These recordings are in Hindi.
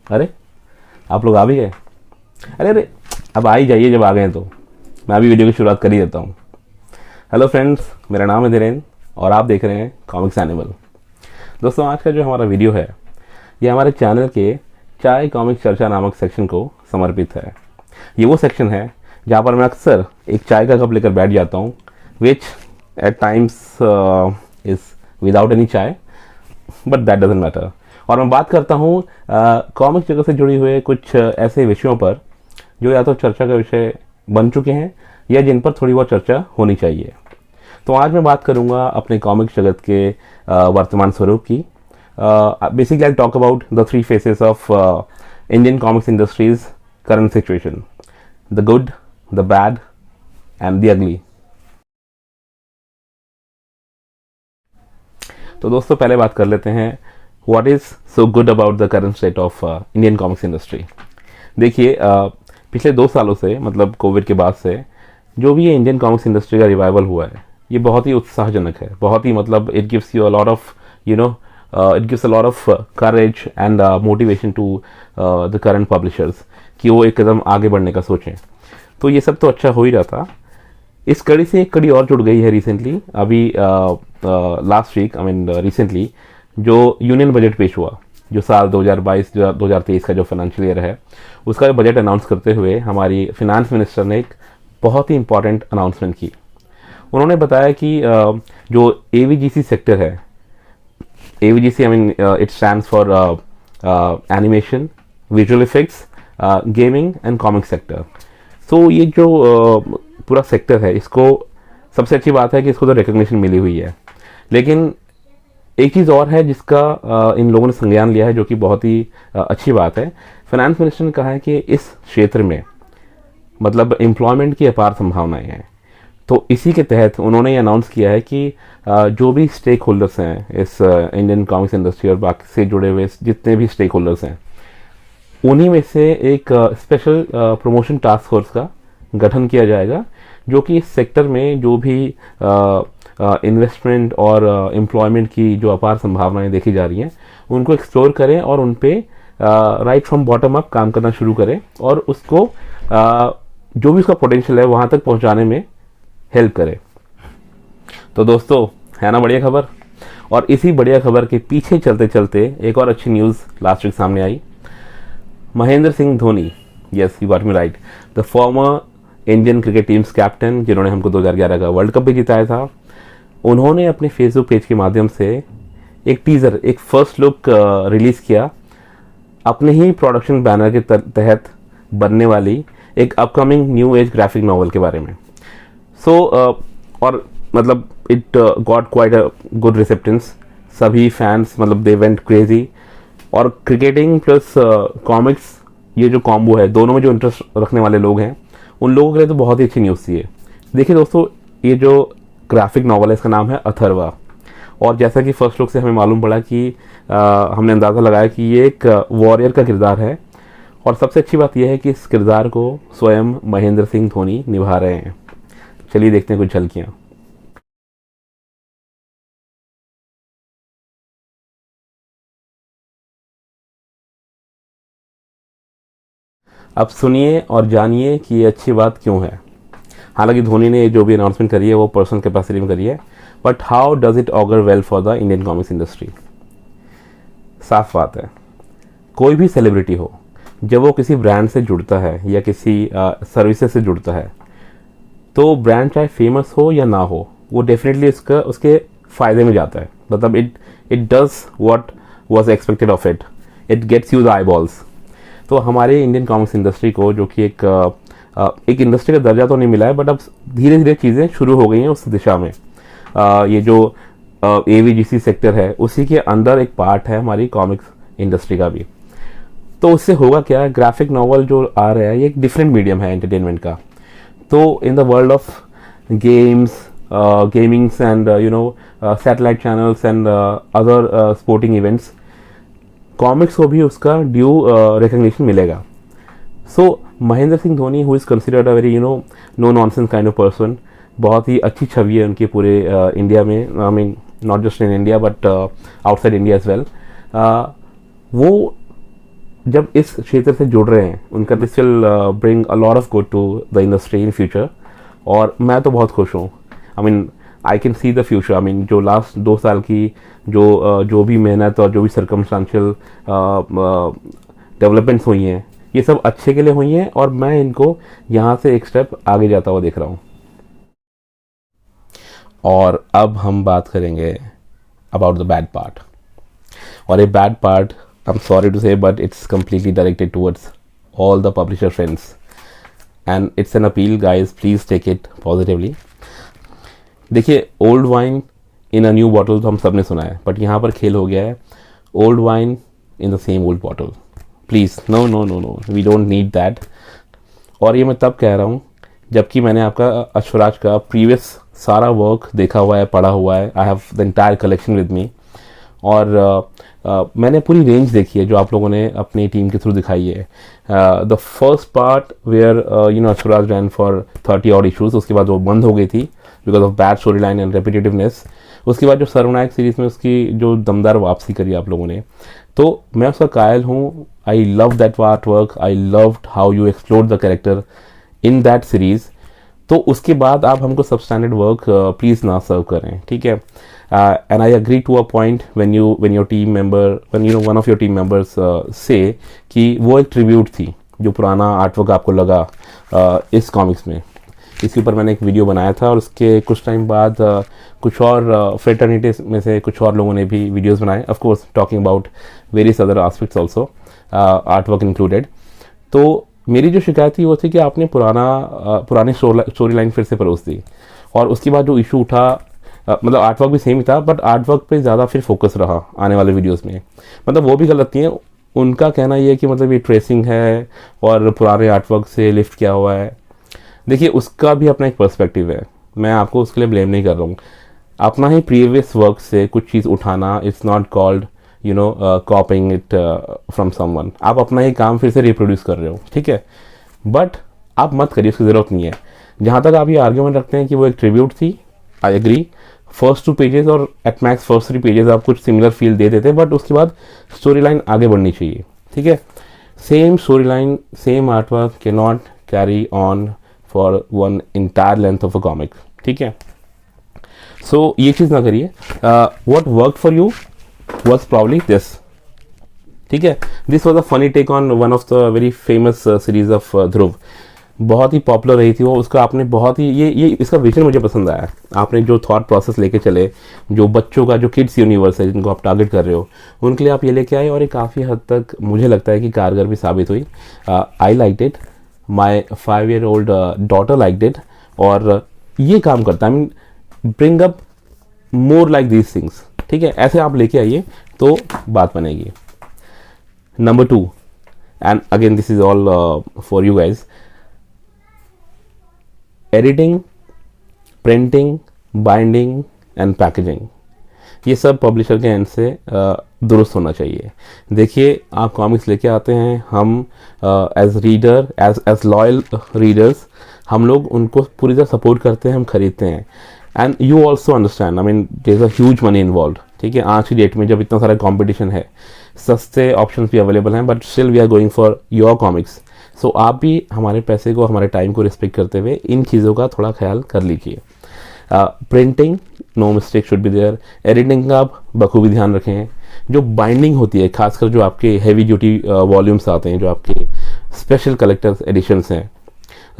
अरे आप लोग आ भी गए? अरे अरे, अब आ ही जाइए, जब आ गए तो मैं अभी वीडियो की शुरुआत कर ही देता हूँ। हेलो फ्रेंड्स, मेरा नाम है धीरेन्द्र और आप देख रहे हैं कॉमिक्स एनिमल। दोस्तों, आज का जो हमारा वीडियो है ये हमारे चैनल के चाय कॉमिक्स चर्चा नामक सेक्शन को समर्पित है। ये वो सेक्शन है जहाँ पर मैं अक्सर एक चाय का कप लेकर बैठ जाता हूँ, which at times is without any chai, but that doesn't matter. और मैं बात करता हूँ कॉमिक्स जगत से जुड़े हुए कुछ ऐसे विषयों पर जो या तो चर्चा का विषय बन चुके हैं या जिन पर थोड़ी बहुत चर्चा होनी चाहिए। तो आज मैं बात करूँगा अपने कॉमिक्स जगत के वर्तमान स्वरूप की। Basically I talk about the three faces of Indian comics industries current situation, the good, the bad and the ugly. तो दोस्तों, पहले बात कर लेते हैं what is so good about the current state of Indian comics industry. देखिए, पिछले 2 सालों से, मतलब कोविड के बाद से जो भी ये इंडियन कॉमिक्स इंडस्ट्री का रिवाइवल हुआ है, ये बहुत ही उत्साहजनक है। बहुत ही, मतलब it gives you a lot of it gives a lot of courage and motivation to the current publishers कि वो एक कदम आगे बढ़ने का सोचें। तो ये सब तो अच्छा हो ही रहा था। इस कड़ी से एक कड़ी और जुड़ गई है रिसेंटली, अभी last week, I mean recently, जो यूनियन बजट पेश हुआ, जो साल 2022-2023 का जो फाइनेंशियल ईयर है उसका बजट अनाउंस करते हुए हमारी फिनांस मिनिस्टर ने एक बहुत ही इंपॉर्टेंट अनाउंसमेंट की। उन्होंने बताया कि जो AVGC सेक्टर है, AVGC I mean it stands for animation, visual effects, gaming and comic sector. So ये जो पूरा सेक्टर है, इसको सबसे अच्छी बात है कि इसको तो रिकग्निशन मिली हुई है, लेकिन एक चीज़ और है जिसका इन लोगों ने संज्ञान लिया है, जो कि बहुत ही अच्छी बात है। फाइनेंस मिनिस्टर ने कहा है कि इस क्षेत्र में मतलब एम्प्लॉयमेंट की अपार संभावनाएं हैं। तो इसी के तहत उन्होंने ये अनाउंस किया है कि जो भी स्टेक होल्डर्स हैं इस इंडियन कॉमिक्स इंडस्ट्री और बाकी से जुड़े हुए जितने भी स्टेक होल्डर्स हैं, उन्हीं में से एक स्पेशल प्रमोशन टास्क फोर्स का गठन किया जाएगा, जो कि इस सेक्टर में जो भी इन्वेस्टमेंट और एम्प्लॉयमेंट की जो अपार संभावनाएं देखी जा रही हैं उनको एक्सप्लोर करें और उन पे राइट फ्रॉम बॉटम अप काम करना शुरू करें और उसको जो भी उसका पोटेंशियल है वहाँ तक पहुँचाने में हेल्प करें। तो दोस्तों, है ना बढ़िया खबर? और इसी बढ़िया खबर के पीछे चलते चलते एक और अच्छी न्यूज़ लास्ट वीक सामने आई। Mahendra Singh Dhoni, yes you got me right, the former Indian cricket team's captain, जिन्होंने हमको 2011 का वर्ल्ड कप भी जिताया था, उन्होंने अपने फेसबुक पेज के माध्यम से एक टीज़र, एक फर्स्ट लुक रिलीज़ किया अपने ही प्रोडक्शन बैनर के तहत बनने वाली एक upcoming new age graphic novel के बारे में। और मतलब it got quite a good receptance. सभी फैंस, मतलब दे वेंट क्रेजी। और क्रिकेटिंग प्लस कॉमिक्स, ये जो कॉम्बो है, दोनों में जो इंटरेस्ट रखने वाले लोग हैं उन लोगों के लिए तो बहुत ही अच्छी न्यूज़ थी ये। देखिए दोस्तों, ये जो ग्राफिक नॉवल है इसका नाम है अथर्वा, और जैसा कि फर्स्ट लुक से हमें मालूम पड़ा कि हमने अंदाज़ा लगाया कि ये एक वॉरियर का किरदार है, और सबसे अच्छी बात यह है कि इस किरदार को स्वयं महेंद्र सिंह धोनी निभा रहे हैं। चलिए देखते हैं कुछ झलकियाँ। अब सुनिए और जानिए कि ये अच्छी बात क्यों है। हालांकि धोनी ने जो भी अनाउंसमेंट करी है वो पर्सनल कैपेसिटी में करी है, but how does it auger well for the Indian comics industry? साफ बात है, कोई भी सेलिब्रिटी हो, जब वो किसी ब्रांड से जुड़ता है या किसी सर्विसेज से जुड़ता है, तो ब्रांड चाहे फेमस हो या ना हो, वो डेफिनेटली उसके फ़ायदे में जाता है। मतलब it does what was expected of it, it gets you the eyeballs. तो हमारे इंडियन कॉमिक्स इंडस्ट्री को, जो कि एक इंडस्ट्री का दर्जा तो नहीं मिला है, बट अब धीरे धीरे चीज़ें शुरू हो गई हैं उस दिशा में। ये जो AVGC सेक्टर है उसी के अंदर एक पार्ट है हमारी कॉमिक्स इंडस्ट्री का भी। तो उससे होगा क्या, ग्राफिक नॉवल जो आ रहा है ये एक डिफरेंट मीडियम है एंटरटेनमेंट का। तो in the world of games, gamings and satellite channels and other sporting events, comics को भी उसका ड्यू रिकग्निशन मिलेगा। So Mahendra Singh Dhoni, who is considered a very no nonsense kind of person, बहुत ही अच्छी छवि है उनकी पूरे इंडिया में, I mean not just in India but outside India as well. वो जब इस क्षेत्र से जुड़ रहे हैं उनका this will bring a lot of good to the industry in future. और मैं तो बहुत खुश हूँ। I mean I can see the future. I mean जो लास्ट 2 साल की जो भी मेहनत और जो भी सर्कमस्टांशियल डेवलपमेंट्स हुई हैं, ये सब अच्छे के लिए हुई हैं और मैं इनको यहाँ से एक स्टेप आगे जाता हुआ देख रहा हूँ। और अब हम बात करेंगे अबाउट द बैड पार्ट। और ये bad part, I am sorry to say, but it's completely directed towards all the publisher friends and it's an appeal, guys, please take it positively. देखिए, old wine in a new bottle तो हम सब ने सुना है, बट यहाँ पर खेल हो गया है old wine in the same old bottle. Please no no no no, we don't need that. और ये मैं तब कह रहा हूँ जबकि मैंने आपका अश्वराज का प्रीवियस सारा वर्क देखा हुआ है, पढ़ा हुआ है। I have the entire collection with me. और मैंने पूरी रेंज देखी है जो आप लोगों ने अपनी टीम के थ्रू दिखाई है। The first part where Ashwaraj ran for 30 odd issues, उसके बाद वो बंद हो गई थी because of bad story line and repetitiveness. उसके बाद जो सर्वनायक सीरीज़ में उसकी जो दमदार वापसी करी आप लोगों ने, तो मैं उसका कायल हूँ। I love that art work, I loved how you explore the character in that series. तो उसके बाद आप हमको सबस्टैंडर्ड वर्क प्लीज़ ना सर्व करें, ठीक है। And I agree to a point when your team member, one of your team members say कि वो एक ट्रिब्यूट थी जो पुराना आर्टवर्क आपको लगा इस कॉमिक्स में। इसके ऊपर मैंने एक वीडियो बनाया था और उसके कुछ टाइम बाद कुछ और फ्रेटर्निटी में से कुछ और लोगों ने भी वीडियोस बनाए, of course talking about various other aspects also, artwork included. तो मेरी जो शिकायत थी वो थी कि आपने पुरानी स्टोरी लाइन फिर से परोस दी और उसके बाद जो इशू उठा, मतलब आर्टवर्क भी सेम ही था बट आर्टवर्क पे ज़्यादा फिर फोकस रहा आने वाले वीडियोस में। मतलब वो भी गलत नहीं है, उनका कहना ये है कि मतलब ये ट्रेसिंग है और पुराने आर्टवर्क से लिफ्ट किया हुआ है। देखिए, उसका भी अपना एक पर्सपेक्टिव है, मैं आपको उसके लिए ब्लेम नहीं कर रहा हूँ। अपना ही प्रीवियस वर्क से कुछ चीज़ उठाना, it's not called कॉपिंग it from someone. आप अपना ही काम फिर से रिप्रोड्यूस कर रहे हो, ठीक है, बट आप मत करिए, उसकी ज़रूरत नहीं है। जहाँ तक आप ये आर्ग्यूमेंट रखते हैं कि वो एक ट्रिब्यूट थी, आई एग्री। फर्स्ट 2 पेजेस और एट मैक्स फर्स्ट 3 पेजेस आप कुछ सिमिलर फील दे देते, बट उसके बाद स्टोरी लाइन आगे बढ़नी चाहिए, ठीक है। Same story line, same artwork can not carry on for one entire length of a comic, ठीक है। सो ये चीज़ ना करिए। What work for you was probably this, ठीक है। This was a funny take on one of the very famous series of Dhruv. बहुत ही पॉपुलर रही थी वो, उसका आपने बहुत ही ये इसका विजन मुझे पसंद आया। आपने जो थॉट प्रोसेस लेके चले, जो बच्चों का जो किड्स यूनिवर्स है जिनको आप टारगेट कर रहे हो, उनके लिए आप ये लेके आए और ये काफ़ी हद तक मुझे लगता है कि कारगर भी साबित हुई। I like it, my 5-year-old daughter like it. और ये काम करता है, I mean bring up more like these things, ठीक है। ऐसे आप लेके आइए तो बात बनेगी। Number 2, and again this is all for you guys, editing, printing, binding and packaging, ये सब पब्लिशर के एंड से दुरुस्त होना चाहिए। देखिए, आप कॉमिक्स लेके आते हैं, हम as reader, as loyal readers, हम लोग उनको पूरी तरह सपोर्ट करते हैं, हम खरीदते हैं। And you also understand, I mean there is a huge money involve, ठीक है। आज की डेट में जब इतना सारा कॉम्पिटिशन है, सस्ते ऑप्शंस भी अवेलेबल हैं, but still we are going for your comics. So आप भी हमारे पैसे को, हमारे टाइम को रिस्पेक्ट करते हुए इन चीज़ों का थोड़ा ख्याल कर लीजिए। Printing, no mistake should be there. Editing का आप बखूबी ध्यान रखें। जो बाइंडिंग होती है, खासकर जो आपके हैवी ड्यूटी वॉल्यूम्स आते हैं, जो आपके स्पेशल कलेक्टर्स एडिशंस हैं,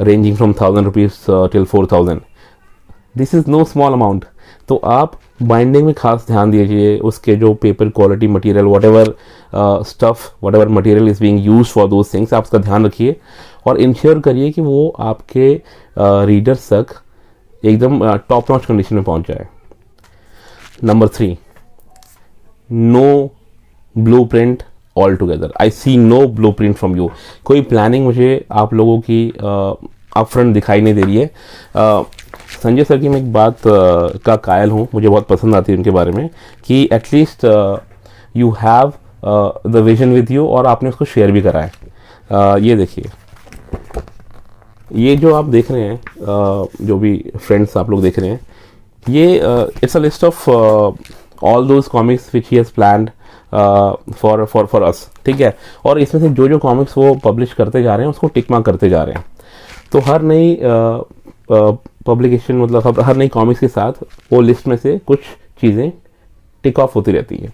ranging from 1000 rupees till 4000, this is know small amount. तो आप बाइंडिंग में खास ध्यान दीजिए, उसके जो paper quality material, whatever stuff, whatever material is being used for those things, आप उसका ध्यान रखिए और इंश्योर करिए कि वो आपके रीडर्स तक एकदम टॉप नॉच कंडीशन में पहुंच जाए। Number 3, no blueprint altogether. I see no blueprint from you. कोई प्लानिंग मुझे आप लोगों की अपफ्रंट दिखाई नहीं दे रही है। संजय सर की मैं एक बात का कायल हूँ, मुझे बहुत पसंद आती है उनके बारे में, कि at least you have the vision with you, और आपने उसको शेयर भी करा है। ये देखिए, ये जो आप देख रहे हैं, जो भी फ्रेंड्स आप लोग देख रहे हैं, ये it's a list of all those comics which he has planned for us, ठीक है। और इसमें से जो जो कॉमिक्स वो पब्लिश करते जा रहे हैं उसको टिक मार्क करते जा रहे हैं। तो हर नई पब्लिकेशन मतलब हर नई कॉमिक्स के साथ वो लिस्ट में से कुछ चीज़ें टिक ऑफ होती रहती है।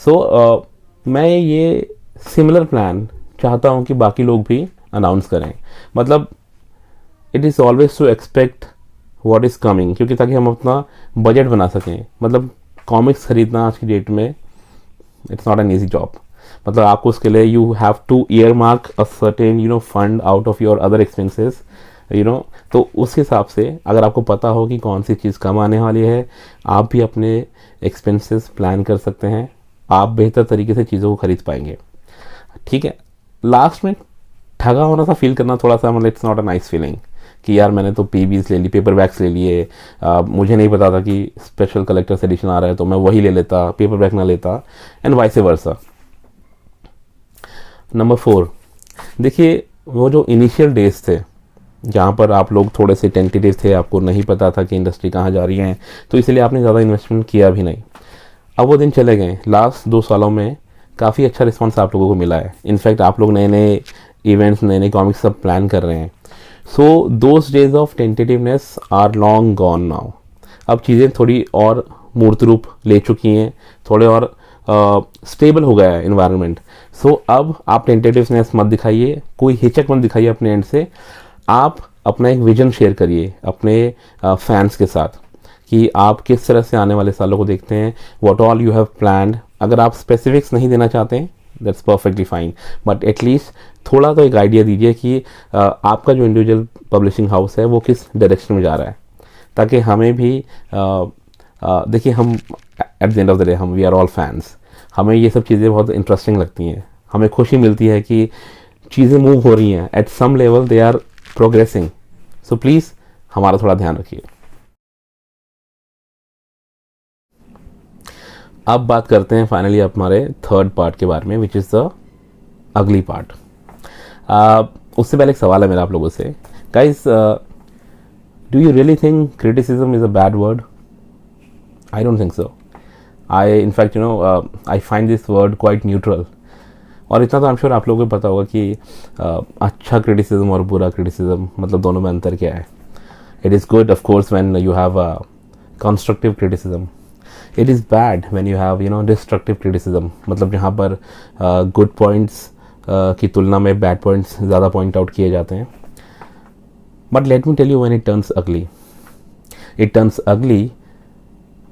सो मैं ये सिमिलर प्लान चाहता हूँ कि बाकी लोग भी अनाउंस करें। मतलब it is always to expect what is coming, क्योंकि ताकि हम अपना बजट बना सकें। मतलब कॉमिक्स खरीदना आज की डेट में it's not an easy job. मतलब आपको उसके लिए you have two year mark a certain fund out of your other expenses तो उस हिसाब से अगर आपको पता हो कि कौन सी चीज़ कम आने वाली है, आप भी अपने एक्सपेंसेस प्लान कर सकते हैं, आप बेहतर तरीके से चीज़ों को खरीद पाएंगे, ठीक है। लास्ट में ठगा होना सा फील करना थोड़ा सा मतलब it's not a nice feeling कि यार मैंने तो पीबीज ले ली, पेपर बैग्स ले लिए, मुझे नहीं पता था कि स्पेशल कलेक्टर्स एडिशन आ रहा है तो मैं वही ले लेता, पेपर बैग ना लेता, एंड वाइस वर्सा। नंबर 4, देखिए वो जो इनिशियल डेज थे जहाँ पर आप लोग थोड़े से टेंटेटिव थे, आपको नहीं पता था कि इंडस्ट्री कहाँ जा रही है, तो इसलिए आपने ज़्यादा इन्वेस्टमेंट किया भी नहीं। अब वो दिन चले गए। लास्ट 2 सालों में काफ़ी अच्छा रिस्पॉन्स आप लोगों को मिला है। इनफैक्ट आप लोग नए नए इवेंट्स, नए नए कॉमिक्स सब प्लान कर रहे हैं। So those days of tentativeness are long gone now. अब चीज़ें थोड़ी और मूर्त रूप ले चुकी हैं, थोड़े और स्टेबल हो गया है इन्वायरमेंट। सो अब आप टेंटेटिवनेस मत दिखाइए, कोई हिचक मत दिखाइए अपने एंड से। आप अपना एक विजन शेयर करिए अपने फैंस के साथ कि आप किस तरह से आने वाले सालों को देखते हैं, what all you have planned. अगर आप स्पेसिफिक्स नहीं देना चाहते हैं that's perfectly fine, but at least थोड़ा तो एक आइडिया दीजिए कि आपका जो इंडिविजुअल पब्लिशिंग हाउस है वो किस डायरेक्शन में जा रहा है, ताकि हमें भी देखिए हम at the end of the day हम वी आर ऑल फैंस, हमें ये सब चीज़ें बहुत इंटरेस्टिंग लगती हैं, हमें खुशी मिलती है कि चीज़ें मूव हो रही हैं, at some level they are progressing. So please हमारा थोड़ा ध्यान रखिए। अब बात करते हैं फाइनली हमारे थर्ड पार्ट के बारे में, which is the ugly part. उससे पहले एक सवाल है मेरा आप लोगों से, guys, do you really think criticism is a bad word? I don't think so. I in fact I find this word quite neutral. और इतना तो आई एम श्योर आप लोगों को पता होगा कि अच्छा क्रिटिसिज्म और बुरा क्रिटिसिज्म मतलब दोनों में अंतर क्या है। It is good of course when you have a constructive criticism, it is bad when you have destructive criticism, मतलब जहाँ पर गुड पॉइंट्स की तुलना में बैड पॉइंट्स ज़्यादा पॉइंट आउट किए जाते हैं। But let me tell you when it turns ugly, it turns ugly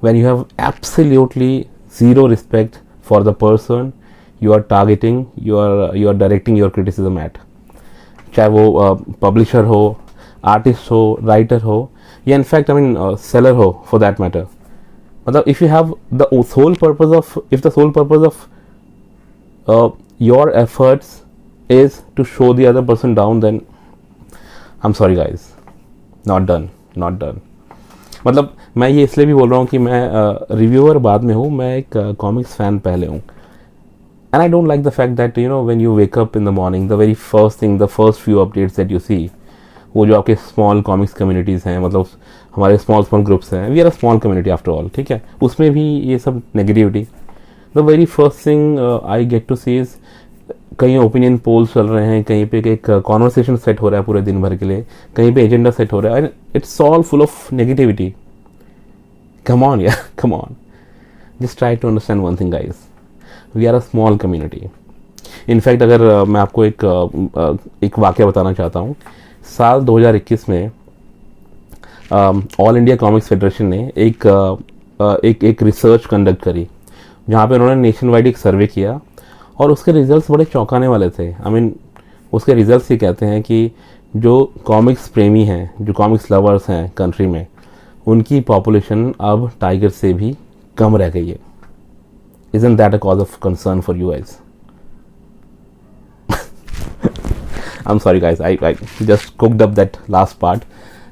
when you have absolutely zero respect for the person you are targeting, you are directing your criticism at, चाहे वो पब्लिशर हो, आर्टिस्ट हो, राइटर हो, या इनफैक्ट आई मीन सेलर हो फॉर दैट मैटर। मतलब if you have the sole purpose of your efforts is to show the other person down, then I am sorry guys, not done. मतलब मैं ये इसलिए भी बोल रहा हूँ कि मैं रिव्यूअर बाद में हूँ, मैं एक कॉमिक्स फैन पहले हूँ। And I don't like the fact that when you wake up in the morning, the very first thing, the first few updates that you see, वो जो आपके स्मॉल कॉमिक्स कम्युनिटीज़ हैं, मतलब हमारे स्मॉल ग्रुप्स हैं, we are a small community after all, ठीक है, उसमें भी ये सब negativity, the very first thing I get to see is कहीं ओपिनियन पोल्स चल रहे हैं, कहीं पे एक कॉन्वर्सेशन सेट हो रहा है पूरे दिन भर के लिए, कहीं पे एजेंडा सेट हो रहा है, it's all full of negativity. Come on यार, come on, just try to understand one thing guys, we are a small community. In fact अगर मैं आपको एक वाक़या बताना चाहता हूँ, साल 2021 में ऑल इंडिया कॉमिक्स फेडरेशन ने एक रिसर्च कंडक्ट करी, जहाँ पे उन्होंने नेशन वाइड एक सर्वे किया, और उसके रिजल्ट्स बड़े चौंकाने वाले थे। आई मीन उसके रिजल्ट्स ये कहते हैं कि जो कॉमिक्स प्रेमी हैं, जो कॉमिक्स लवर्स हैं कंट्री में, उनकी पॉपुलेशन अब टाइगर से भी कम रह गई है। Isn't that a cause of concern for you guys? I'm sorry guys, I just cooked up that last part.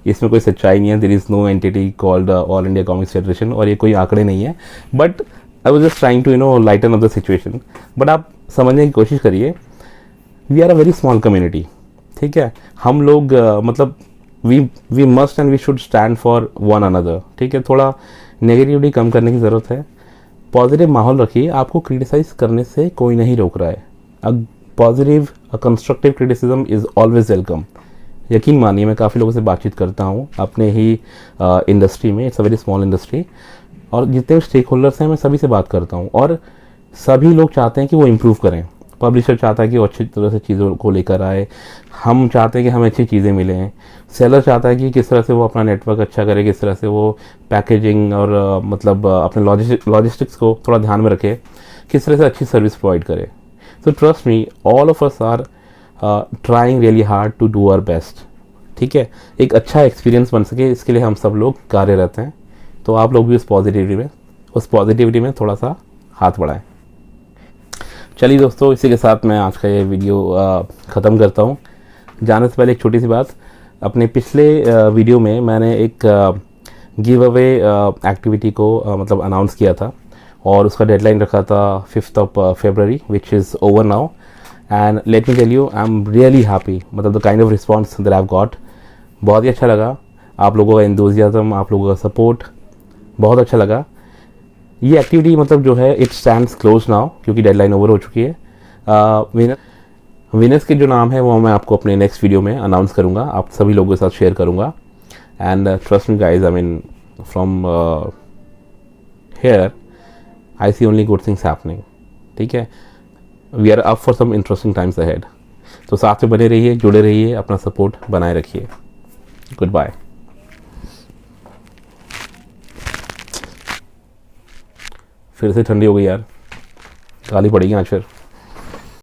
इसमें कोई सच्चाई नहीं है, there is no entity called All India Comics Federation, और ये कोई आंकड़े नहीं है, but I was just trying to lighten up the situation. But आप समझने की कोशिश करिए, we are a very small community, ठीक है, हम लोग मतलब we must and we should stand for one another, ठीक है, थोड़ा नेगेटिविटी कम करने की ज़रूरत है। पॉजिटिव माहौल रखिए, आपको क्रिटिसाइज करने से कोई नहीं रोक रहा है। A positive a constructive criticism is always welcome. यकीन मानिए, मैं काफ़ी लोगों से बातचीत करता हूँ अपने ही इंडस्ट्री में, it's a very small industry, और जितने स्टेक होल्डर्स हैं मैं सभी से बात करता हूँ, और सभी लोग चाहते हैं कि वो इम्प्रूव करें। पब्लिशर चाहता है कि वो अच्छी तरह से चीज़ों को लेकर आए, हम चाहते हैं कि हमें अच्छी चीज़ें मिलें, सेलर चाहता है कि किस तरह से वो अपना नेटवर्क अच्छा करे, किस तरह से वो पैकेजिंग और अपने लॉजिस्टिक्स को थोड़ा ध्यान में रखे, किस तरह से अच्छी सर्विस प्रोवाइड करे। So trust me, all of us are trying really hard to do our best. ठीक है, एक अच्छा एक्सपीरियंस बन सके, इसके लिए हम सब लोग कार्यरत हैं। तो आप लोग भी उस पॉजिटिविटी में थोड़ा सा हाथ बढ़ाएं। चलिए दोस्तों, इसी के साथ मैं आज का ये वीडियो ख़त्म करता हूँ। जाने से पहले एक छोटी सी बात, अपने पिछले वीडियो में मैंने एक गिव अवे एक्टिविटी को मतलब अनाउंस किया था, और उसका डेडलाइन रखा था 5th February, which is over now. And let me tell you, I am really happy, मतलब the kind of response that I have got, बहुत ही अच्छा लगा। आप लोगों का एंथुसियाज्म, आप लोगों का सपोर्ट बहुत अच्छा लगा। ये एक्टिविटी मतलब जो है इट स्टैंड्स क्लोज नाउ, क्योंकि डेडलाइन ओवर हो चुकी है। विनर्स के जो नाम है वो मैं आपको अपने नेक्स्ट वीडियो में अनाउंस करूँगा, आप सभी लोगों के साथ शेयर करूँगा। And trust me guys, I mean from here I see only good things happening. ठीक है, we are up for some interesting times ahead. तो साथ में बने रहिए, जुड़े रहिए, अपना सपोर्ट बनाए रखिए। Good bye. फिर से ठंडी हो गई यार, गाली पड़ेगी आज फिर।